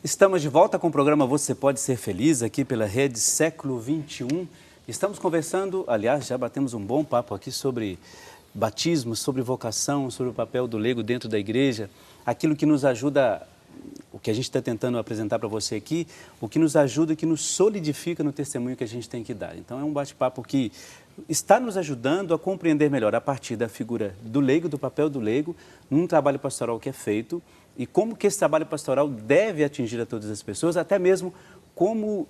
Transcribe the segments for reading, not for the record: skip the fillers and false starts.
Estamos de volta com o programa Você Pode Ser Feliz, aqui pela Rede Século XXI. Estamos conversando, aliás, já batemos um bom papo aqui sobre batismo, sobre vocação, sobre o papel do leigo dentro da igreja, aquilo que nos ajuda, o que a gente está tentando apresentar para você aqui, o que nos ajuda e que nos solidifica no testemunho que a gente tem que dar. Então é um bate-papo que está nos ajudando a compreender melhor a partir da figura do leigo, do papel do leigo, num trabalho pastoral que é feito, e como que esse trabalho pastoral deve atingir a todas as pessoas, até mesmo como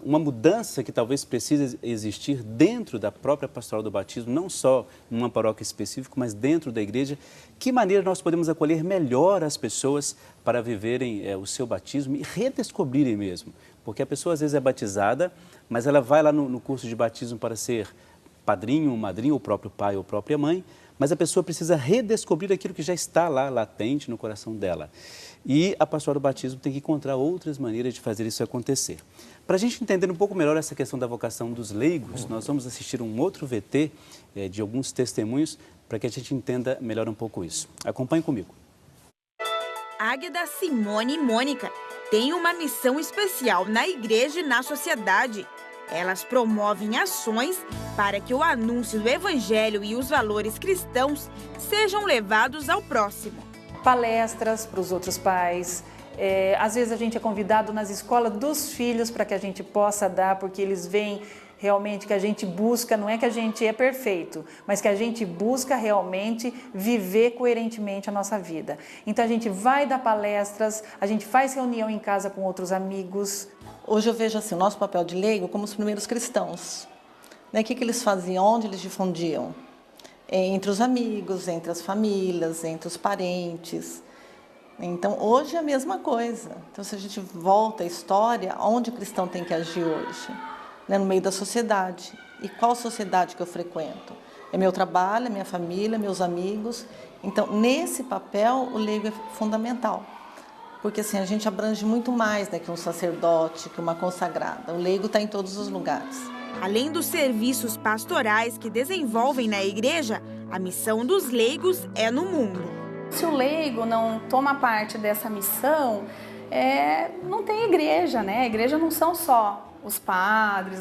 uma mudança que talvez precise existir dentro da própria pastoral do batismo, não só numa paróquia específica, mas dentro da igreja. Que maneira nós podemos acolher melhor as pessoas para viverem o seu batismo e redescobrirem mesmo. Porque a pessoa às vezes é batizada, mas ela vai lá no curso de batismo para ser padrinho, madrinha, o próprio pai ou a própria mãe, mas a pessoa precisa redescobrir aquilo que já está lá, latente no coração dela. E a pastoral do batismo tem que encontrar outras maneiras de fazer isso acontecer. Para a gente entender um pouco melhor essa questão da vocação dos leigos, nós vamos assistir um outro VT de alguns testemunhos para que a gente entenda melhor um pouco isso. Acompanhe comigo. Águeda, Simone e Mônica têm uma missão especial na igreja e na sociedade. Elas promovem ações para que o anúncio do evangelho e os valores cristãos sejam levados ao próximo. Palestras para os outros pais, às vezes a gente é convidado nas escolas dos filhos para que a gente possa dar, porque eles veem realmente que a gente busca, não é que a gente é perfeito, mas que a gente busca realmente viver coerentemente a nossa vida. Então a gente vai dar palestras, a gente faz reunião em casa com outros amigos. Hoje eu vejo assim, o nosso papel de leigo como os primeiros cristãos. Né? O que eles faziam, onde eles difundiam? Entre os amigos, entre as famílias, entre os parentes. Então, hoje é a mesma coisa. Então, se a gente volta à história, onde o cristão tem que agir hoje? Né? No meio da sociedade. E qual sociedade que eu frequento? É meu trabalho, é minha família, meus amigos. Então, nesse papel, o leigo é fundamental. Porque assim, a gente abrange muito mais, né, que um sacerdote, que uma consagrada. O leigo está em todos os lugares. Além dos serviços pastorais que desenvolvem na igreja, a missão dos leigos é no mundo. Se o leigo não toma parte dessa missão, não tem igreja, né? A igreja não são só os padres,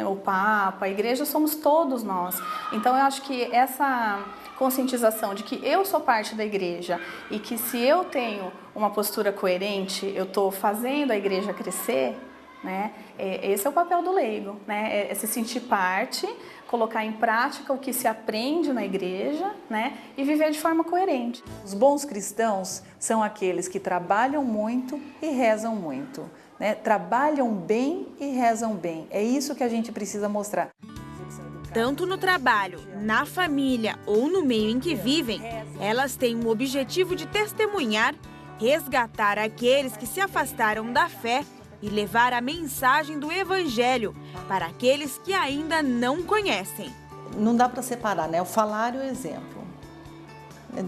o Papa, a igreja somos todos nós. Então eu acho que essa conscientização de que eu sou parte da igreja e que se eu tenho uma postura coerente, eu estou fazendo a igreja crescer, né? Esse é o papel do leigo, né? É se sentir parte, colocar em prática o que se aprende na igreja, né? E viver de forma coerente. Os bons cristãos são aqueles que trabalham muito e rezam muito, né? Trabalham bem e rezam bem. É isso que a gente precisa mostrar. Tanto no trabalho, na família ou no meio em que vivem, elas têm o objetivo de testemunhar, resgatar aqueles que se afastaram da fé e levar a mensagem do evangelho para aqueles que ainda não conhecem. Não dá para separar, né? O falar e o exemplo.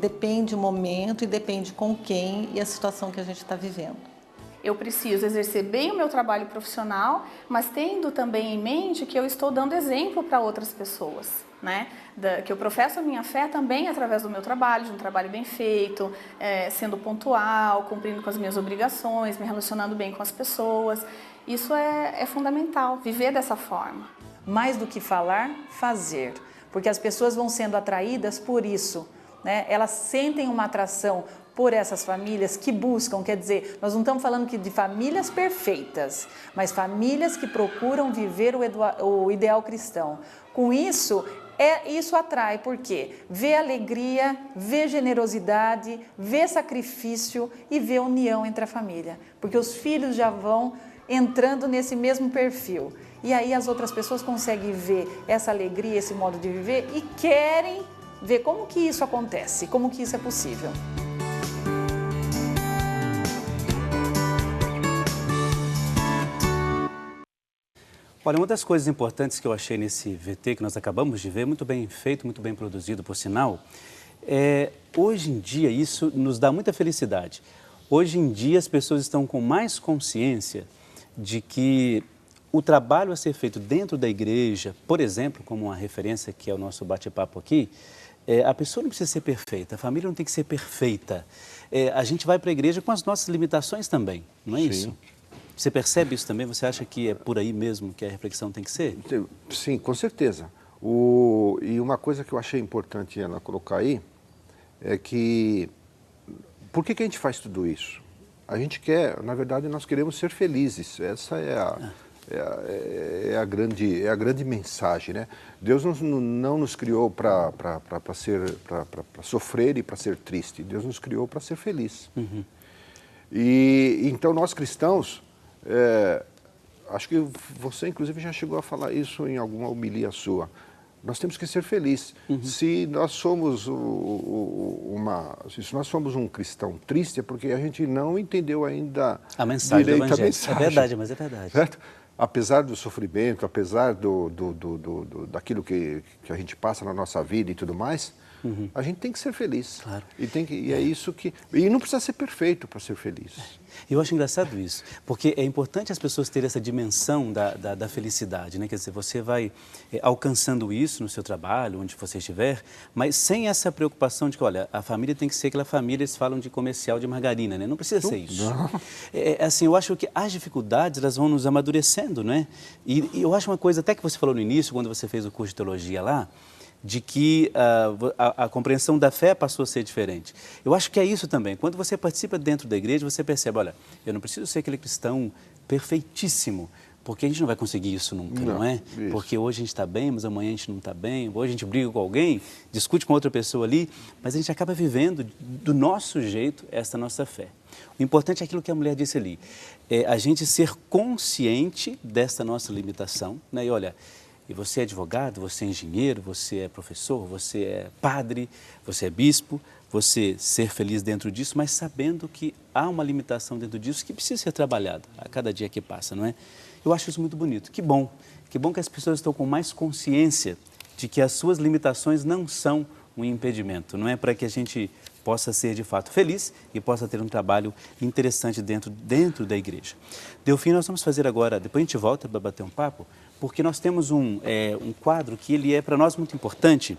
Depende o momento e depende com quem e a situação que a gente está vivendo. Eu preciso exercer bem o meu trabalho profissional, mas tendo também em mente que eu estou dando exemplo para outras pessoas, né? Que eu professo a minha fé também através do meu trabalho, de um trabalho bem feito, sendo pontual, cumprindo com as minhas obrigações, me relacionando bem com as pessoas. Isso é fundamental, viver dessa forma. Mais do que falar, fazer, porque as pessoas vão sendo atraídas por isso, né? Elas sentem uma atração por essas famílias que buscam, quer dizer, nós não estamos falando de famílias perfeitas, mas famílias que procuram viver o ideal cristão. Com isso, isso atrai, porque vê alegria, vê generosidade, vê sacrifício e vê união entre a família, porque os filhos já vão entrando nesse mesmo perfil. E aí as outras pessoas conseguem ver essa alegria, esse modo de viver e querem ver como que isso acontece, como que isso é possível. Olha, uma das coisas importantes que eu achei nesse VT que nós acabamos de ver, muito bem feito, muito bem produzido, por sinal, hoje em dia isso nos dá muita felicidade. Hoje em dia as pessoas estão com mais consciência de que o trabalho a ser feito dentro da igreja, por exemplo, como uma referência que é o nosso bate-papo aqui, A pessoa não precisa ser perfeita, a família não tem que ser perfeita. A gente vai para a igreja com as nossas limitações também, não é isso? Você percebe isso também? Você acha que é por aí mesmo que a reflexão tem que ser? Sim, com certeza. E uma coisa que eu achei importante ela colocar aí é que, por que a gente faz tudo isso? A gente quer, na verdade, nós queremos ser felizes. Essa é a grande mensagem, né? Deus não nos criou para sofrer e para ser triste. Deus nos criou para ser feliz. Uhum. E então nós cristãos, acho que você inclusive já chegou a falar isso em alguma homilia sua. Nós temos que ser felizes. Uhum. Se nós somos um cristão triste, é porque a gente não entendeu ainda a mensagem do Evangelho. É verdade, mas é verdade. Certo? Apesar do sofrimento, apesar daquilo que a gente passa na nossa vida e tudo mais, uhum, a gente tem que ser feliz. Claro. E é isso que... E não precisa ser perfeito para ser feliz. Eu acho engraçado isso, porque é importante as pessoas terem essa dimensão da felicidade, né? Quer dizer, você vai alcançando isso no seu trabalho, onde você estiver, mas sem essa preocupação de que, olha, a família tem que ser aquela família, eles falam de comercial de margarina, né? Não precisa ser isso. Assim, eu acho que as dificuldades, elas vão nos amadurecendo, né? E eu acho uma coisa, até que você falou no início, quando você fez o curso de teologia lá, de que a compreensão da fé passou a ser diferente. Eu acho que é isso também. Quando você participa dentro da igreja, você percebe, olha, eu não preciso ser aquele cristão perfeitíssimo, porque a gente não vai conseguir isso nunca, não é? Isso. Porque hoje a gente está bem, mas amanhã a gente não está bem, hoje a gente briga com alguém, discute com outra pessoa ali, mas a gente acaba vivendo do nosso jeito essa nossa fé. O importante é aquilo que a mulher disse ali, a gente ser consciente dessa nossa limitação, né? E olha, e você é advogado, você é engenheiro, você é professor, você é padre, você é bispo, você ser feliz dentro disso, mas sabendo que há uma limitação dentro disso que precisa ser trabalhada a cada dia que passa, não é? Eu acho isso muito bonito. Que bom que as pessoas estão com mais consciência de que as suas limitações não são um impedimento, não é? Para que a gente possa ser de fato feliz e possa ter um trabalho interessante dentro da igreja. Delfim, nós vamos fazer agora, depois a gente volta para bater um papo, porque nós temos um quadro que ele é para nós muito importante,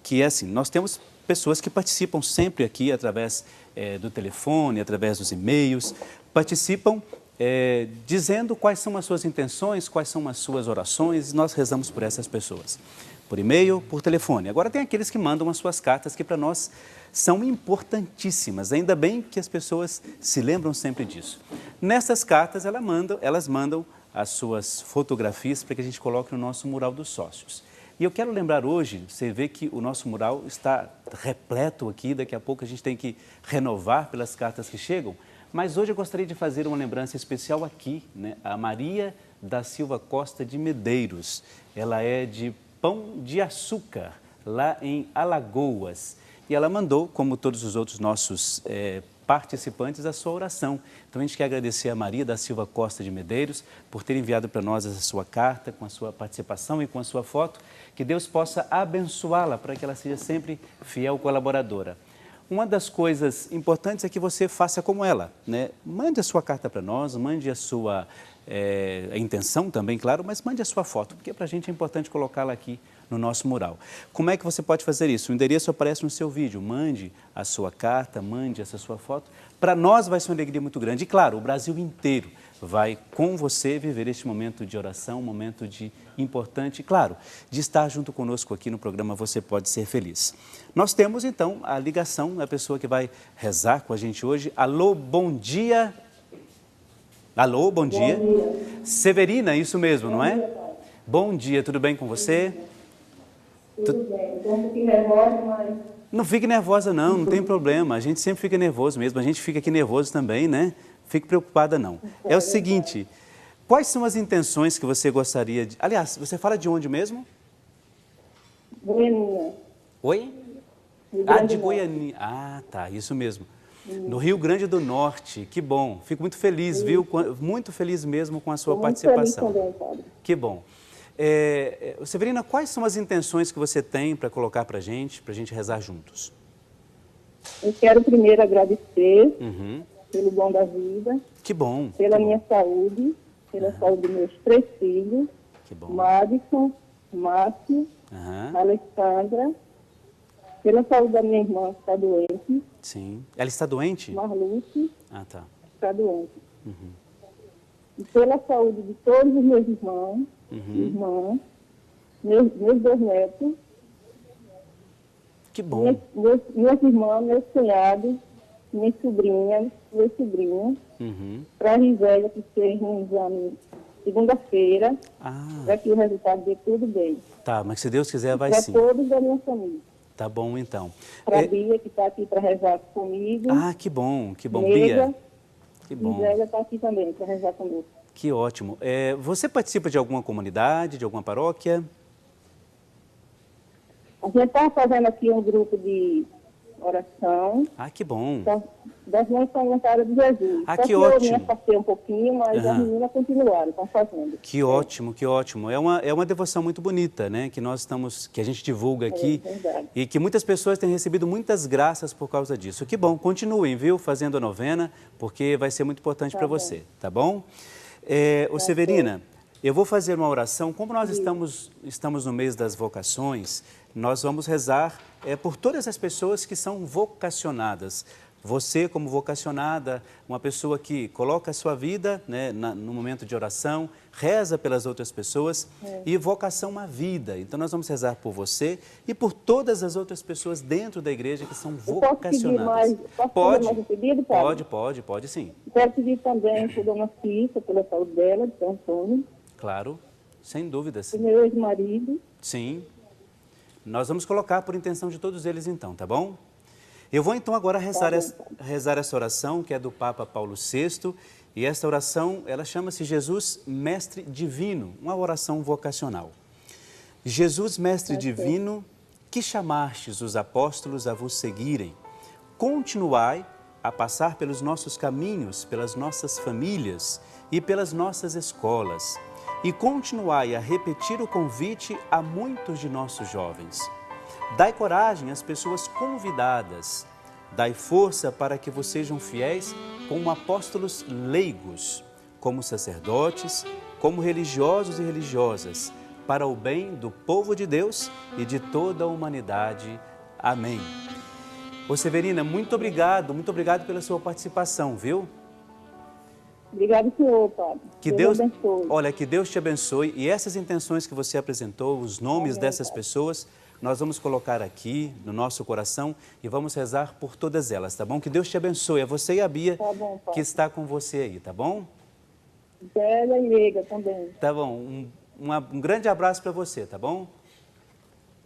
que é assim, nós temos pessoas que participam sempre aqui através do telefone, através dos e-mails, participam dizendo quais são as suas intenções, quais são as suas orações, e nós rezamos por essas pessoas. Por e-mail, por telefone. Agora tem aqueles que mandam as suas cartas que para nós são importantíssimas. Ainda bem que as pessoas se lembram sempre disso. Nessas cartas elas mandam as suas fotografias para que a gente coloque no nosso mural dos sócios. E eu quero lembrar hoje, você vê que o nosso mural está repleto aqui, daqui a pouco a gente tem que renovar pelas cartas que chegam, mas hoje eu gostaria de fazer uma lembrança especial aqui, né? A Maria da Silva Costa de Medeiros. Ela é de Pão de Açúcar, lá em Alagoas. E ela mandou, como todos os outros nossos participantes, a sua oração. Então a gente quer agradecer a Maria da Silva Costa de Medeiros por ter enviado para nós essa sua carta, com a sua participação e com a sua foto. Que Deus possa abençoá-la para que ela seja sempre fiel colaboradora. Uma das coisas importantes é que você faça como ela, né? Mande a sua carta para nós, mande a sua a intenção também, claro, mas mande a sua foto, porque para a gente é importante colocá-la aqui no nosso mural. Como é que você pode fazer isso? O endereço aparece no seu vídeo. Mande a sua carta, mande essa sua foto. Para nós vai ser uma alegria muito grande. E claro, o Brasil inteiro vai com você viver este momento de oração, um momento importante, claro, de estar junto conosco aqui no programa Você Pode Ser Feliz. Nós temos então a ligação da pessoa que vai rezar com a gente hoje. Alô, bom dia. Alô, bom dia. Severina, isso mesmo, não é? Bom dia, tudo bem com você? Tudo bem, então não fique nervosa, mas... Não fique nervosa não tem problema, a gente sempre fica nervoso mesmo, a gente fica aqui nervoso também, né? Fique preocupada não. É o seguinte, quais são as intenções que você gostaria de... Aliás, você fala de onde mesmo? Goianinha. Oi? De Goianinha. Ah, tá, isso mesmo. No Rio Grande do Norte, que bom. Fico muito feliz, viu? Muito feliz mesmo com a sua participação. Muito feliz também, padre. Que bom. Severina, quais são as intenções que você tem para colocar para a gente rezar juntos? Eu quero primeiro agradecer pelo dom da vida. Que bom. Pela minha saúde, pela saúde dos meus 3 filhos. Que bom. Madison, Márcio, Alexandra Pela saúde da minha irmã, que está doente. Sim. Ela está doente? Marluce, Ah, tá. está doente. E pela saúde de todos os meus irmãos, irmãs, meus 2 netos, Que bom. minhas irmãs, meus cunhados, minhas sobrinhas, meus sobrinhos, para a Risélia, que fez um exame segunda-feira, para que o resultado dê tudo bem. Tá, mas se Deus quiser, vai Para sim. todos da minha família. Tá bom, então. Para a Bia, que está aqui para rezar comigo. Ah, que bom, Bia. Negra, Que bom, Risélia está aqui também para rezar comigo. que ótimo. Você participa de alguma comunidade, de alguma paróquia? A gente está fazendo aqui um grupo de oração. Ah, que bom. Das mães voluntárias de Jesus. Ah, Só que eu ótimo. me afastei um pouquinho, mas as meninas continuaram, estão fazendo. Que ótimo, que ótimo. É uma devoção muito bonita, né? Que a gente divulga aqui verdade. e que muitas pessoas têm recebido muitas graças por causa disso. Que bom, continuem, viu, fazendo a novena, porque vai ser muito importante para você, tá bom? Ô Severina, eu vou fazer uma oração. Como nós estamos no mês das vocações, nós vamos rezar por todas as pessoas que são vocacionadas. Você, como vocacionada, uma pessoa que coloca a sua vida, né, no momento de oração, reza pelas outras pessoas e vocação uma vida. Então, nós vamos rezar por você e por todas as outras pessoas dentro da igreja que são vocacionadas. Posso fazer mais um pedido, padre? Pode sim. Quero pedir também por Dona Cissa, pela saúde dela, de São Antônio, Claro, sem dúvidas. do meu ex-marido. Sim. Nós vamos colocar por intenção de todos eles então, tá bom? Eu vou então agora rezar essa oração que é do Papa Paulo VI e essa oração, ela chama-se Jesus Mestre Divino, uma oração vocacional. Jesus Mestre Divino, que chamastes os apóstolos a vos seguirem, continuai a passar pelos nossos caminhos, pelas nossas famílias e pelas nossas escolas e continuai a repetir o convite a muitos de nossos jovens. Dai coragem às pessoas convidadas. Dai força para que vos sejam fiéis como apóstolos leigos, como sacerdotes, como religiosos e religiosas, para o bem do povo de Deus e de toda a humanidade. Amém. Ô Severina, muito obrigado pela sua participação, viu? Obrigado, senhor, padre. Que Deus abençoe. Olha, que Deus te abençoe. E essas intenções que você apresentou, os nomes dessas pessoas, nós vamos colocar aqui no nosso coração e vamos rezar por todas elas, tá bom? Que Deus te abençoe. É você e a Bia Tá bom, padre. que está com você aí, tá bom? Bela e Negra também. Tá bom. Um grande abraço para você, tá bom?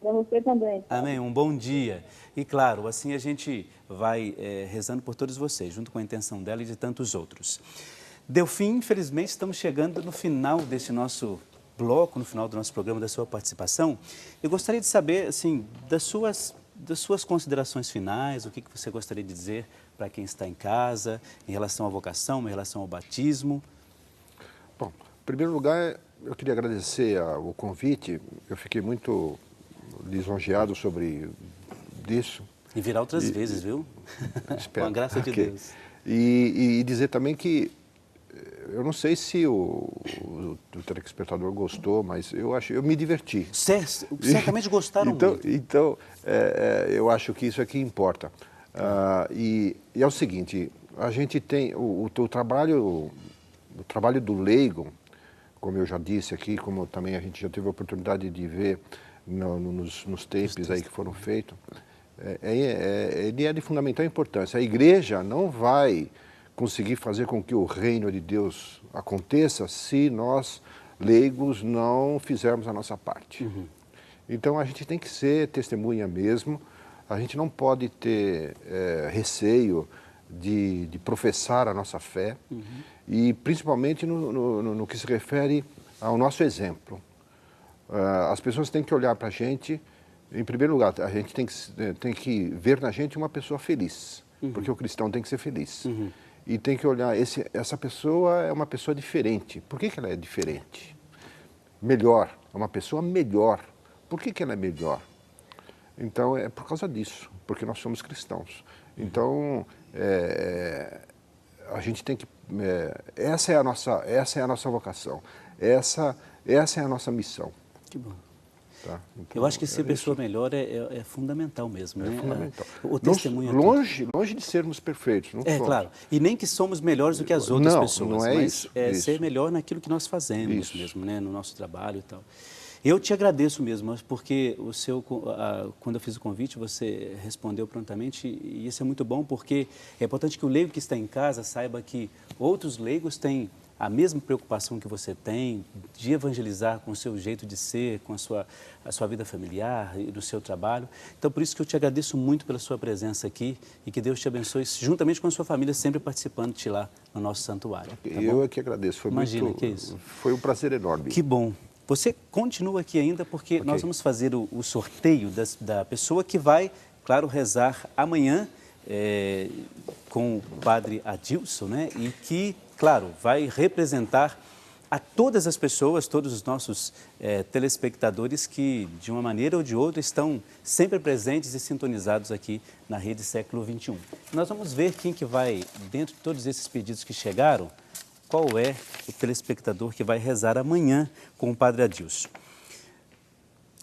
Para você também. Amém. Um bom dia. E claro, assim a gente vai rezando por todos vocês, junto com a intenção dela e de tantos outros. Delfim, infelizmente, estamos chegando no final desse nosso bloco, no final do nosso programa, da sua participação. Eu gostaria de saber, assim, das suas considerações finais, o que você gostaria de dizer para quem está em casa, em relação à vocação, em relação ao batismo. Bom, em primeiro lugar, eu queria agradecer o convite. Eu fiquei muito lisonjeado sobre isso. E virá outras vezes, viu? Espero. Com a graça de Deus. E dizer também que eu não sei se o telespectador gostou, mas eu me diverti. Certamente gostaram muito. Então, eu acho que isso é que importa. E é o seguinte, a gente tem o trabalho do leigo, como eu já disse aqui, como também a gente já teve a oportunidade de ver nos tapes aí que foram feitos, ele é de fundamental importância. A igreja não vai conseguir fazer com que o reino de Deus aconteça se nós, leigos, não fizermos a nossa parte. Uhum. Então, a gente tem que ser testemunha mesmo, a gente não pode ter receio de professar a nossa fé, e principalmente no que se refere ao nosso exemplo. As pessoas têm que olhar para a gente, em primeiro lugar, a gente tem que ver na gente uma pessoa feliz, porque o cristão tem que ser feliz. E tem que olhar, essa pessoa é uma pessoa diferente. Por que ela é diferente? Melhor, é uma pessoa melhor. Por que ela é melhor? Então, é por causa disso, porque nós somos cristãos. Então, a gente tem que... essa é a nossa vocação, essa é a nossa missão. Que bom. Tá? Então, eu acho que ser pessoa melhor é fundamental mesmo. É né? fundamental. O testemunho Longe de sermos perfeitos. Não somos. Claro. E nem que somos melhores do que as outras pessoas. Não é mas isso. Ser melhor naquilo que nós fazemos mesmo, né? No nosso trabalho e tal. Eu te agradeço mesmo, porque quando eu fiz o convite, você respondeu prontamente, e isso é muito bom, porque é importante que o leigo que está em casa saiba que outros leigos têm a mesma preocupação que você tem de evangelizar com o seu jeito de ser, com a sua vida familiar e do seu trabalho. Então, por isso que eu te agradeço muito pela sua presença aqui e que Deus te abençoe, juntamente com a sua família, sempre participando de lá no nosso santuário. Tá eu é que agradeço. Imagina, que é isso. Foi um prazer enorme. Que bom. Você continua aqui ainda porque nós vamos fazer o sorteio da pessoa que vai, claro, rezar amanhã com o Padre Adilson, né? E que, claro, vai representar a todas as pessoas, todos os nossos telespectadores que, de uma maneira ou de outra, estão sempre presentes e sintonizados aqui na Rede Século XXI. Nós vamos ver quem que vai, dentro de todos esses pedidos que chegaram, qual é o telespectador que vai rezar amanhã com o Padre Adilson.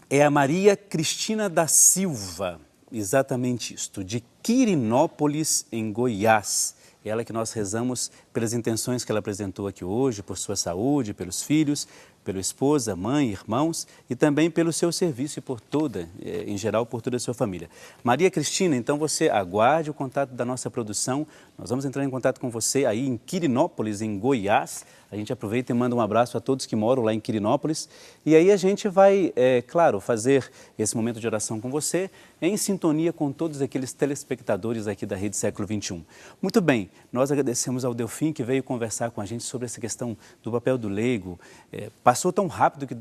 É a Maria Cristina da Silva, exatamente isto, de Quirinópolis, em Goiás. Ela que nós rezamos pelas intenções que ela apresentou aqui hoje, por sua saúde, pelos filhos, pela esposa, mãe, irmãos e também pelo seu serviço e por toda, em geral, por toda a sua família. Maria Cristina, então você aguarde o contato da nossa produção. Nós vamos entrar em contato com você aí em Quirinópolis, em Goiás. A gente aproveita e manda um abraço a todos que moram lá em Quirinópolis. E aí a gente vai, claro, fazer esse momento de oração com você, em sintonia com todos aqueles telespectadores aqui da Rede Século XXI. Muito bem, nós agradecemos ao Delfim que veio conversar com a gente sobre essa questão do papel do leigo. Passou tão rápido que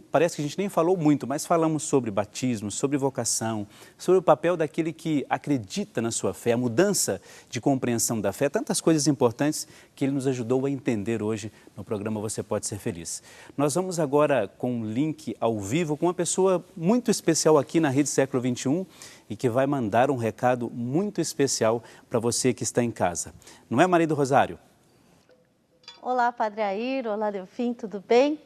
parece que a gente nem falou muito, mas falamos sobre batismo, sobre vocação, sobre o papel daquele que acredita na sua fé, a mudança de compreensão da fé, tantas coisas importantes que ele nos ajudou a entender hoje no programa Você Pode Ser Feliz. Nós vamos agora com um link ao vivo com uma pessoa muito especial aqui na Rede Século XXI e que vai mandar um recado muito especial para você que está em casa. Não é, Maria do Rosário? Olá, Padre Air, olá, Delfim, tudo bem?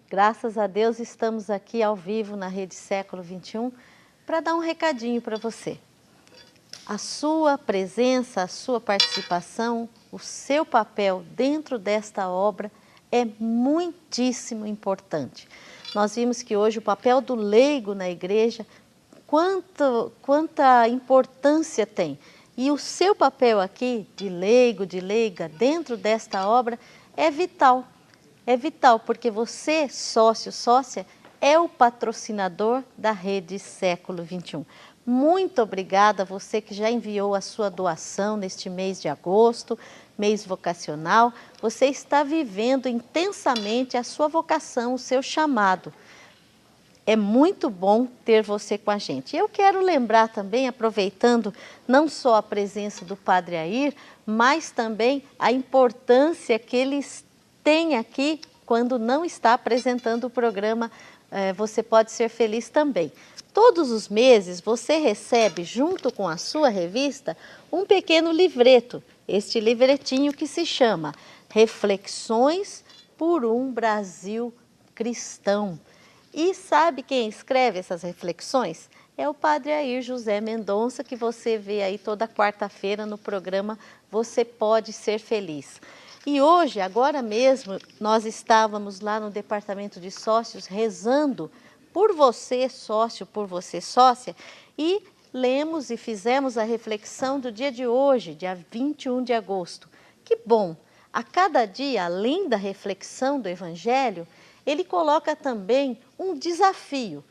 Graças a Deus estamos aqui ao vivo na Rede Século XXI para dar um recadinho para você. A sua presença, a sua participação, o seu papel dentro desta obra é muitíssimo importante. Nós vimos que hoje o papel do leigo na igreja, quanta importância tem. E o seu papel aqui, de leigo, de leiga, dentro desta obra, é vital. É vital, porque você, sócio, sócia, é o patrocinador da Rede Século XXI. Muito obrigada a você que já enviou a sua doação neste mês de agosto, mês vocacional. Você está vivendo intensamente a sua vocação, o seu chamado. É muito bom ter você com a gente. Eu quero lembrar também, aproveitando não só a presença do Padre Air, mas também a importância que eles têm aqui quando não está apresentando o programa Você Pode Ser Feliz também. Todos os meses você recebe, junto com a sua revista, um pequeno livreto. Este livretinho que se chama Reflexões por um Brasil Cristão. E sabe quem escreve essas reflexões? É o Padre Air José Mendonça, que você vê aí toda quarta-feira no programa Você Pode Ser Feliz. E hoje, agora mesmo, nós estávamos lá no departamento de sócios rezando por você, sócio, por você, sócia, e lemos e fizemos a reflexão do dia de hoje, dia 21 de agosto. Que bom! A cada dia, além da reflexão do Evangelho, ele coloca também um desafio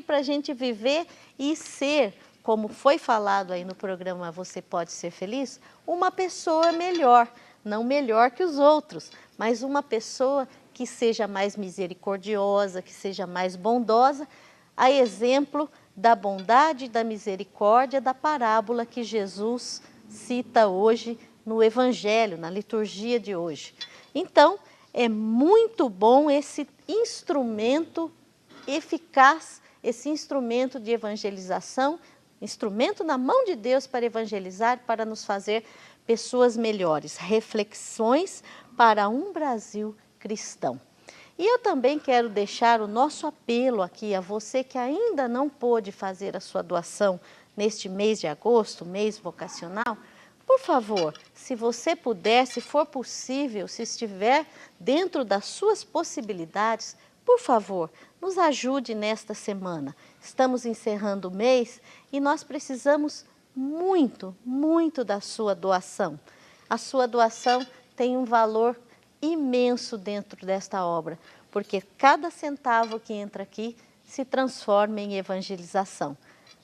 para a gente viver e ser, como foi falado aí no programa Você Pode Ser Feliz, uma pessoa melhor, não melhor que os outros, mas uma pessoa que seja mais misericordiosa, que seja mais bondosa, a exemplo da bondade e da misericórdia da parábola que Jesus cita hoje no Evangelho, na liturgia de hoje. Então, é muito bom esse instrumento eficaz, esse instrumento de evangelização, instrumento na mão de Deus para evangelizar, para nos fazer pessoas melhores. Reflexões para um Brasil cristão. E eu também quero deixar o nosso apelo aqui a você que ainda não pôde fazer a sua doação neste mês de agosto, mês vocacional. Por favor, se você puder, se for possível, se estiver dentro das suas possibilidades, por favor, nos ajude nesta semana. Estamos encerrando o mês e nós precisamos muito, muito da sua doação. A sua doação tem um valor imenso dentro desta obra, porque cada centavo que entra aqui se transforma em evangelização.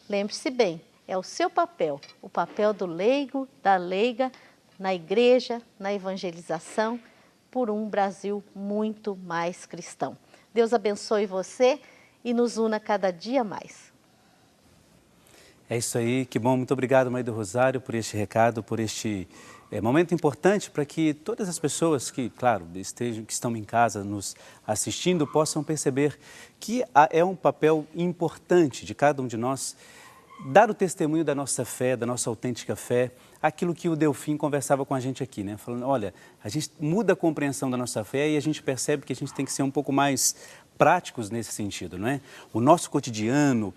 Lembre-se bem, é o seu papel, o papel do leigo, da leiga, na igreja, na evangelização, por um Brasil muito mais cristão. Deus abençoe você e nos una cada dia mais. É isso aí, que bom. Muito obrigado, Mãe do Rosário, por este recado, por este momento importante para que todas as pessoas que, claro, que estão em casa nos assistindo, possam perceber que é um papel importante de cada um de nós dar o testemunho da nossa fé, da nossa autêntica fé, aquilo que o Delfim conversava com a gente aqui, né? Falando, olha, a gente muda a compreensão da nossa fé e a gente percebe que a gente tem que ser um pouco mais práticos nesse sentido, não é? O nosso cotidiano,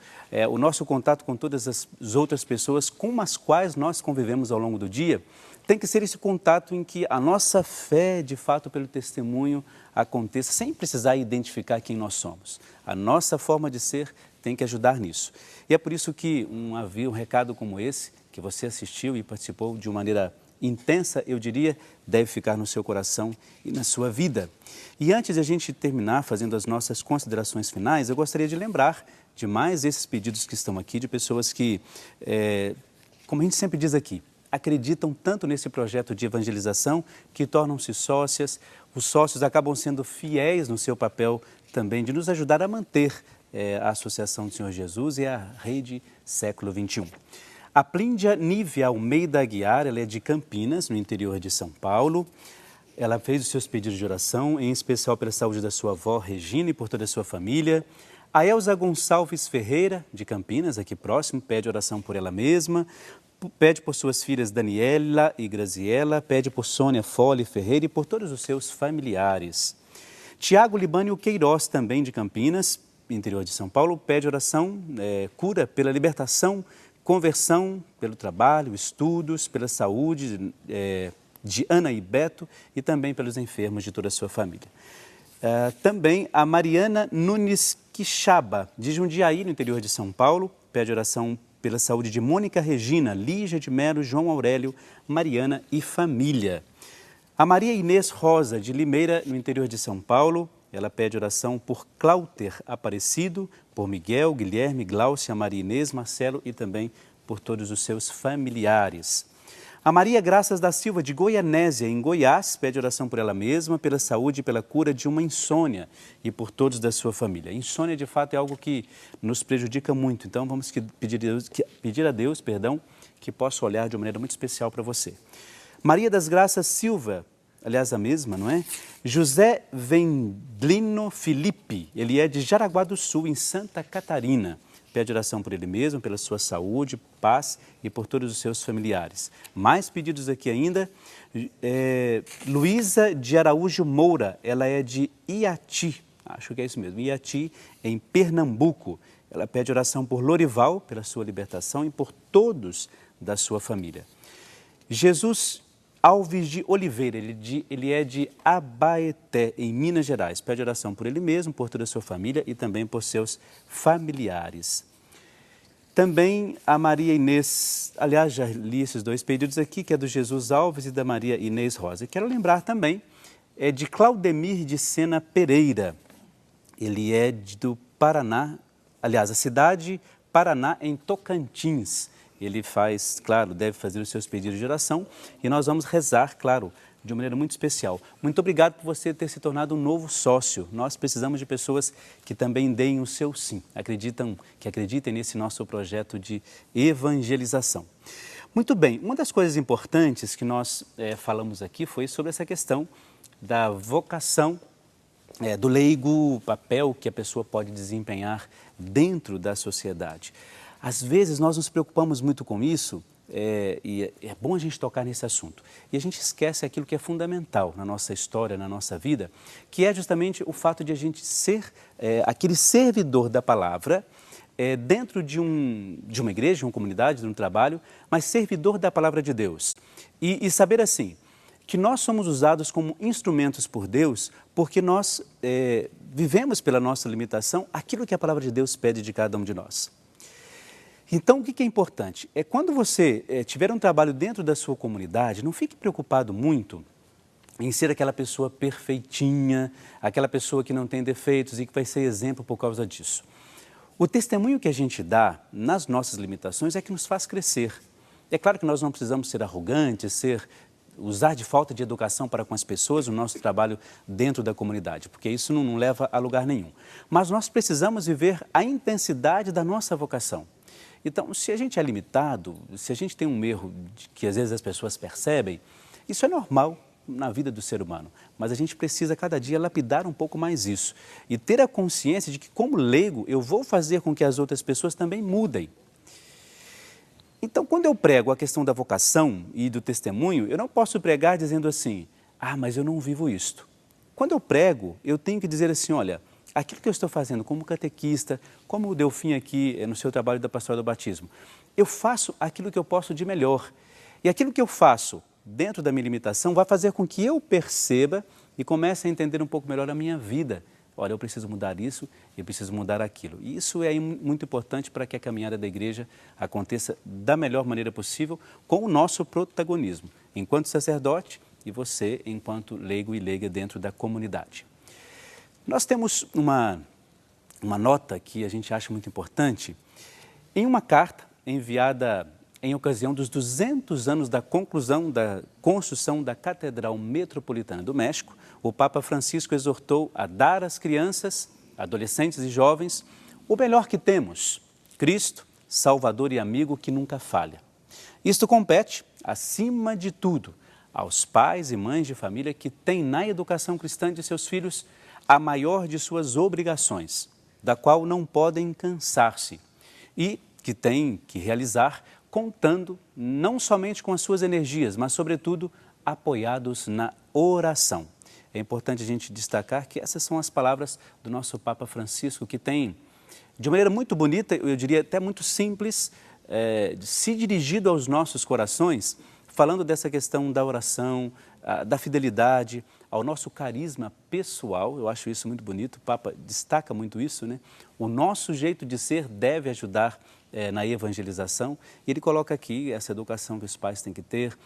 o nosso contato com todas as outras pessoas com as quais nós convivemos ao longo do dia, tem que ser esse contato em que a nossa fé, de fato, pelo testemunho, aconteça, sem precisar identificar quem nós somos. A nossa forma de ser tem que ajudar nisso. E é por isso que um recado como esse, que você assistiu e participou de uma maneira intensa, eu diria, deve ficar no seu coração e na sua vida. E antes de a gente terminar fazendo as nossas considerações finais, eu gostaria de lembrar de mais esses pedidos que estão aqui, de pessoas que, como a gente sempre diz aqui, acreditam tanto nesse projeto de evangelização que tornam-se sócias. Os sócios acabam sendo fiéis no seu papel também de nos ajudar a manter a Associação do Senhor Jesus e a Rede Século XXI. A Plíndia Nívia Almeida Aguiar, ela é de Campinas, no interior de São Paulo. Ela fez os seus pedidos de oração, em especial pela saúde da sua avó Regina e por toda a sua família. A Elza Gonçalves Ferreira, de Campinas, aqui próximo, pede oração por ela mesma. Pede por suas filhas Daniela e Graziela, pede por Sônia Fole Ferreira e por todos os seus familiares. Tiago Libânio Queiroz, também de Campinas, interior de São Paulo, pede oração, cura pela libertação, conversão, pelo trabalho, estudos, pela saúde de Ana e Beto e também pelos enfermos de toda a sua família. Também a Mariana Nunes Quixaba, de Jundiaí, no interior de São Paulo, pede oração pela saúde de Mônica Regina, Lígia de Melo, João Aurélio, Mariana e família. A Maria Inês Rosa, de Limeira, no interior de São Paulo, ela pede oração por Cláuter Aparecido, por Miguel, Guilherme, Gláucia, Maria Inês, Marcelo e também por todos os seus familiares. A Maria Graças da Silva, de Goianésia, em Goiás, pede oração por ela mesma, pela saúde e pela cura de uma insônia e por todos da sua família. Insônia, de fato, é algo que nos prejudica muito, então vamos pedir a Deus, que possa olhar de uma maneira muito especial para você. Maria das Graças Silva, aliás, a mesma, não é? José Vendlino Felipe, ele é de Jaraguá do Sul, em Santa Catarina. Pede oração por ele mesmo, pela sua saúde, paz e por todos os seus familiares. Mais pedidos aqui ainda. Luísa de Araújo Moura, ela é de Iati, acho que é isso mesmo, Iati, em Pernambuco. Ela pede oração por Lorival, pela sua libertação e por todos da sua família. Jesus Alves de Oliveira, ele é de Abaeté, em Minas Gerais. Pede oração por ele mesmo, por toda a sua família e também por seus familiares. Também a Maria Inês, aliás, já li esses dois pedidos aqui, que é do Jesus Alves e da Maria Inês Rosa. E quero lembrar também, de Claudemir de Sena Pereira. Ele é do Paraná, aliás, a cidade Paraná, em Tocantins. Ele faz, claro, deve fazer os seus pedidos de oração e nós vamos rezar, claro, de uma maneira muito especial. Muito obrigado por você ter se tornado um novo sócio. Nós precisamos de pessoas que também deem o seu sim, que acreditem nesse nosso projeto de evangelização. Muito bem, uma das coisas importantes que nós falamos aqui foi sobre essa questão da vocação do leigo, o papel que a pessoa pode desempenhar dentro da sociedade. Às vezes nós nos preocupamos muito com isso, e é bom a gente tocar nesse assunto. E a gente esquece aquilo que é fundamental na nossa história, na nossa vida, que é justamente o fato de a gente ser aquele servidor da palavra, dentro de uma igreja, de uma comunidade, de um trabalho, mas servidor da palavra de Deus. E saber assim, que nós somos usados como instrumentos por Deus, porque nós vivemos pela nossa limitação aquilo que a palavra de Deus pede de cada um de nós. Então, o que é importante? É quando você tiver um trabalho dentro da sua comunidade, não fique preocupado muito em ser aquela pessoa perfeitinha, aquela pessoa que não tem defeitos e que vai ser exemplo por causa disso. O testemunho que a gente dá nas nossas limitações é que nos faz crescer. É claro que nós não precisamos ser arrogantes, usar de falta de educação para com as pessoas o nosso trabalho dentro da comunidade, porque isso não leva a lugar nenhum. Mas nós precisamos viver a intensidade da nossa vocação. Então, se a gente é limitado, se a gente tem um erro que às vezes as pessoas percebem, isso é normal na vida do ser humano, mas a gente precisa cada dia lapidar um pouco mais isso e ter a consciência de que, como leigo, eu vou fazer com que as outras pessoas também mudem. Então, quando eu prego a questão da vocação e do testemunho, eu não posso pregar dizendo assim, mas eu não vivo isto. Quando eu prego, eu tenho que dizer assim, olha, aquilo que eu estou fazendo como catequista, como o Delfim aqui no seu trabalho da Pastoral do Batismo, eu faço aquilo que eu posso de melhor. E aquilo que eu faço dentro da minha limitação vai fazer com que eu perceba e comece a entender um pouco melhor a minha vida. Olha, eu preciso mudar isso, eu preciso mudar aquilo. E isso é muito importante para que a caminhada da igreja aconteça da melhor maneira possível, com o nosso protagonismo, enquanto sacerdote e você enquanto leigo e leiga dentro da comunidade. Nós temos uma nota que a gente acha muito importante em uma carta enviada em ocasião dos 200 anos da conclusão da construção da Catedral Metropolitana do México. O Papa Francisco exortou a dar às crianças, adolescentes e jovens o melhor que temos, Cristo, Salvador e amigo que nunca falha. Isto compete, acima de tudo, aos pais e mães de família que têm na educação cristã de seus filhos a maior de suas obrigações, da qual não podem cansar-se e que têm que realizar contando não somente com as suas energias, mas, sobretudo, apoiados na oração. É importante a gente destacar que essas são as palavras do nosso Papa Francisco, que tem, de maneira muito bonita, eu diria até muito simples, se dirigido aos nossos corações, falando dessa questão da oração, da fidelidade, ao nosso carisma pessoal. Eu acho isso muito bonito, o Papa destaca muito isso, né? O nosso jeito de ser deve ajudar na evangelização. E ele coloca aqui essa educação que os pais têm que ter,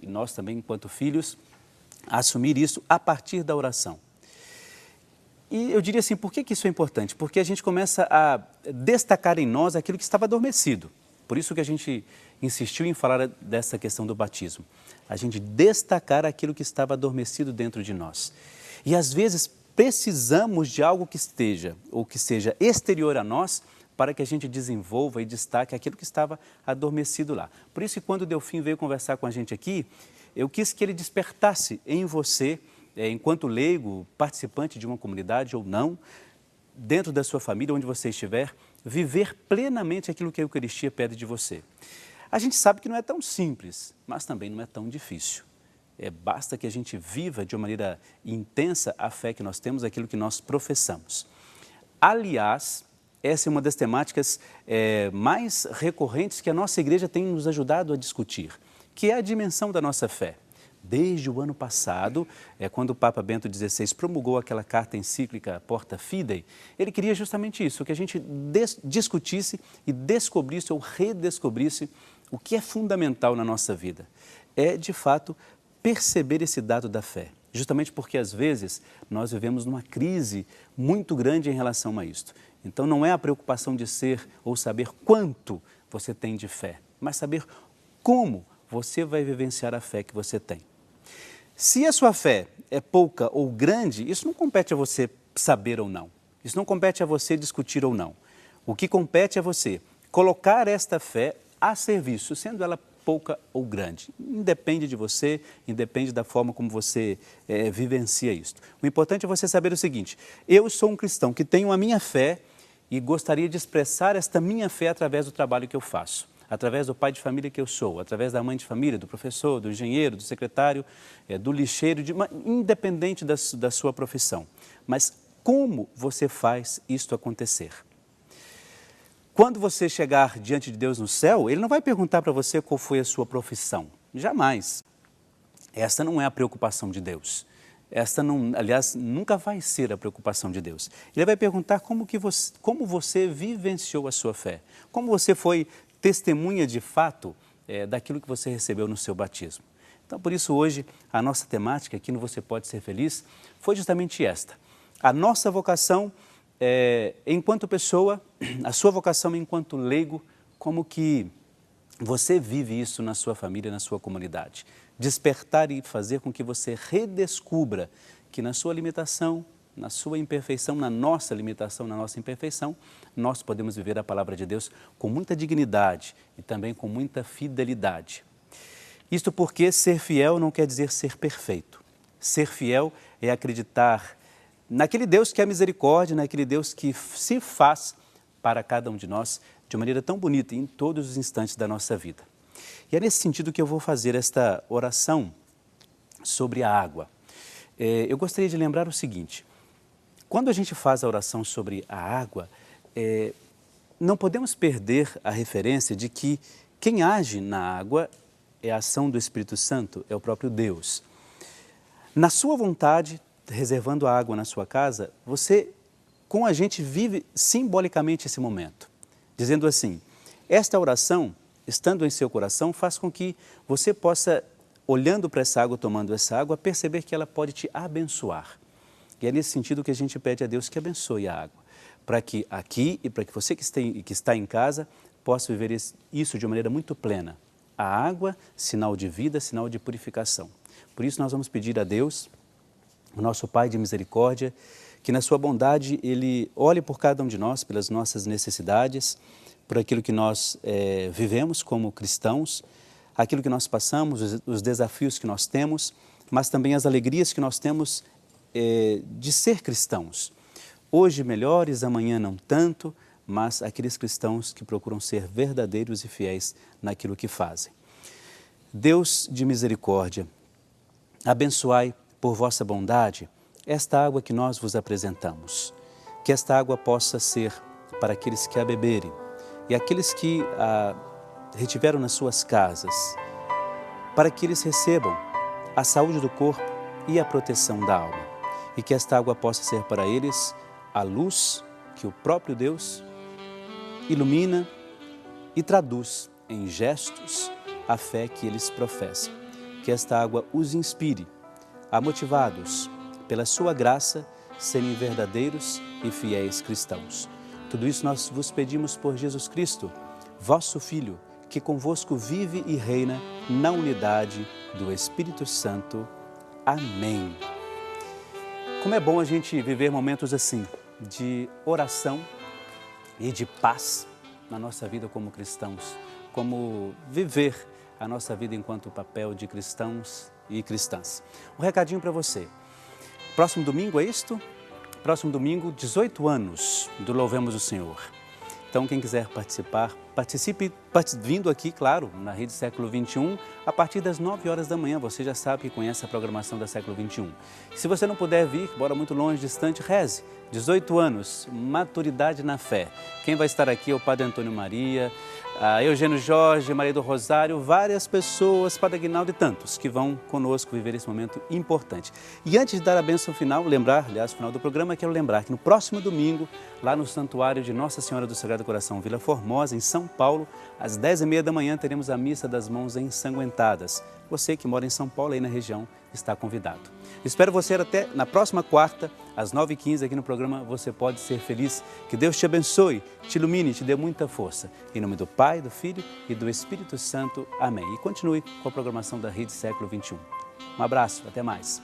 e nós também, enquanto filhos, assumir isso a partir da oração. E eu diria assim, por que isso é importante? Porque a gente começa a destacar em nós aquilo que estava adormecido. Por isso que a gente insistiu em falar dessa questão do batismo. A gente destacar aquilo que estava adormecido dentro de nós. E às vezes precisamos de algo que esteja, ou que seja exterior a nós, para que a gente desenvolva e destaque aquilo que estava adormecido lá. Por isso que quando o Delfim veio conversar com a gente aqui, eu quis que ele despertasse em você, enquanto leigo, participante de uma comunidade ou não, dentro da sua família, onde você estiver, viver plenamente aquilo que a Eucaristia pede de você. A gente sabe que não é tão simples, mas também não é tão difícil. Basta que a gente viva de uma maneira intensa a fé que nós temos, aquilo que nós professamos. Aliás, essa é uma das temáticas mais recorrentes que a nossa igreja tem nos ajudado a discutir, que é a dimensão da nossa fé. Desde o ano passado, quando o Papa Bento XVI promulgou aquela carta encíclica Porta Fidei, ele queria justamente isso, que a gente discutisse e descobrisse ou redescobrisse o que é fundamental na nossa vida. É, de fato, perceber esse dado da fé, justamente porque, às vezes, nós vivemos numa crise muito grande em relação a isto. Então, não é a preocupação de ser ou saber quanto você tem de fé, mas saber como você vai vivenciar a fé que você tem. Se a sua fé é pouca ou grande, isso não compete a você saber ou não. Isso não compete a você discutir ou não. O que compete a você colocar esta fé a serviço, sendo ela pouca ou grande. Independe de você, independe da forma como você vivencia isto. O importante é você saber o seguinte: eu sou um cristão que tenho a minha fé e gostaria de expressar esta minha fé através do trabalho que eu faço. através do pai de família que eu sou, através da mãe de família, do professor, do engenheiro, do secretário, do lixeiro, independente da sua profissão. Mas como você faz isto acontecer? Quando você chegar diante de Deus no céu, Ele não vai perguntar para você qual foi a sua profissão. Jamais. Essa não é a preocupação de Deus. Esta, não, aliás, nunca vai ser a preocupação de Deus. Ele vai perguntar como você vivenciou a sua fé, como você foi testemunha de fato daquilo que você recebeu no seu batismo. Então, por isso, hoje, a nossa temática aqui no Você Pode Ser Feliz foi justamente esta. A nossa vocação enquanto pessoa, a sua vocação enquanto leigo, como que você vive isso na sua família, na sua comunidade. Despertar e fazer com que você redescubra que na sua limitação, na sua imperfeição, na nossa limitação, na nossa imperfeição, nós podemos viver a palavra de Deus com muita dignidade e também com muita fidelidade. Isto porque ser fiel não quer dizer ser perfeito. Ser fiel é acreditar naquele Deus que é misericórdia, naquele Deus que se faz para cada um de nós de maneira tão bonita em todos os instantes da nossa vida. E é nesse sentido que eu vou fazer esta oração sobre a água. Eu gostaria de lembrar o seguinte: quando a gente faz a oração sobre a água, não podemos perder a referência de que quem age na água é a ação do Espírito Santo, é o próprio Deus. Na sua vontade, reservando a água na sua casa, você, com a gente, vive simbolicamente esse momento, dizendo assim: esta oração, estando em seu coração, faz com que você possa, olhando para essa água, tomando essa água, perceber que ela pode te abençoar. E é nesse sentido que a gente pede a Deus que abençoe a água, para que aqui e para que você que está em casa possa viver isso de uma maneira muito plena. A água, sinal de vida, sinal de purificação. Por isso nós vamos pedir a Deus, o nosso Pai de misericórdia, que na sua bondade Ele olhe por cada um de nós, pelas nossas necessidades, por aquilo que nós vivemos como cristãos, aquilo que nós passamos, os desafios que nós temos, mas também as alegrias que nós temos de ser cristãos. Hoje melhores, amanhã não tanto, mas aqueles cristãos que procuram ser verdadeiros e fiéis naquilo que fazem. Deus de misericórdia, abençoai por vossa bondade esta água que nós vos apresentamos. Que esta água possa ser para aqueles que a beberem e aqueles que a retiveram nas suas casas, para que eles recebam a saúde do corpo e a proteção da alma. E que esta água possa ser para eles a luz que o próprio Deus ilumina e traduz em gestos a fé que eles professam. Que esta água os inspire a, motivados pela sua graça, serem verdadeiros e fiéis cristãos. Tudo isso nós vos pedimos por Jesus Cristo, vosso Filho, que convosco vive e reina na unidade do Espírito Santo. Amém. Como é bom a gente viver momentos assim, de oração e de paz na nossa vida como cristãos, como viver a nossa vida enquanto papel de cristãos e cristãs. Um recadinho para você. Próximo domingo é isto? Próximo domingo, 18 anos do Louvemos o Senhor. Então, quem quiser participar, participe vindo aqui, claro, na Rede Século XXI, a partir das 9 horas da manhã. Você já sabe que conhece a programação da Século XXI. Se você não puder vir, mora muito longe, distante, reze. 18 anos, maturidade na fé. Quem vai estar aqui é o Padre Antônio Maria, Eugênio Jorge, Maria do Rosário, várias pessoas, Padre Aguinaldo e tantos que vão conosco viver esse momento importante. E antes de dar a bênção final, aliás, final do programa, quero lembrar que no próximo domingo, lá no Santuário de Nossa Senhora do Sagrado Coração, Vila Formosa, em São Paulo, às 10h30 da manhã, teremos a Missa das Mãos Ensanguentadas. Você que mora em São Paulo, aí na região, está convidado. Espero você até na próxima quarta, às 9h15, aqui no programa Você Pode Ser Feliz. Que Deus te abençoe, te ilumine, te dê muita força. Em nome do Pai, do Filho e do Espírito Santo. Amém. E continue com a programação da Rede Século XXI. Um abraço, até mais.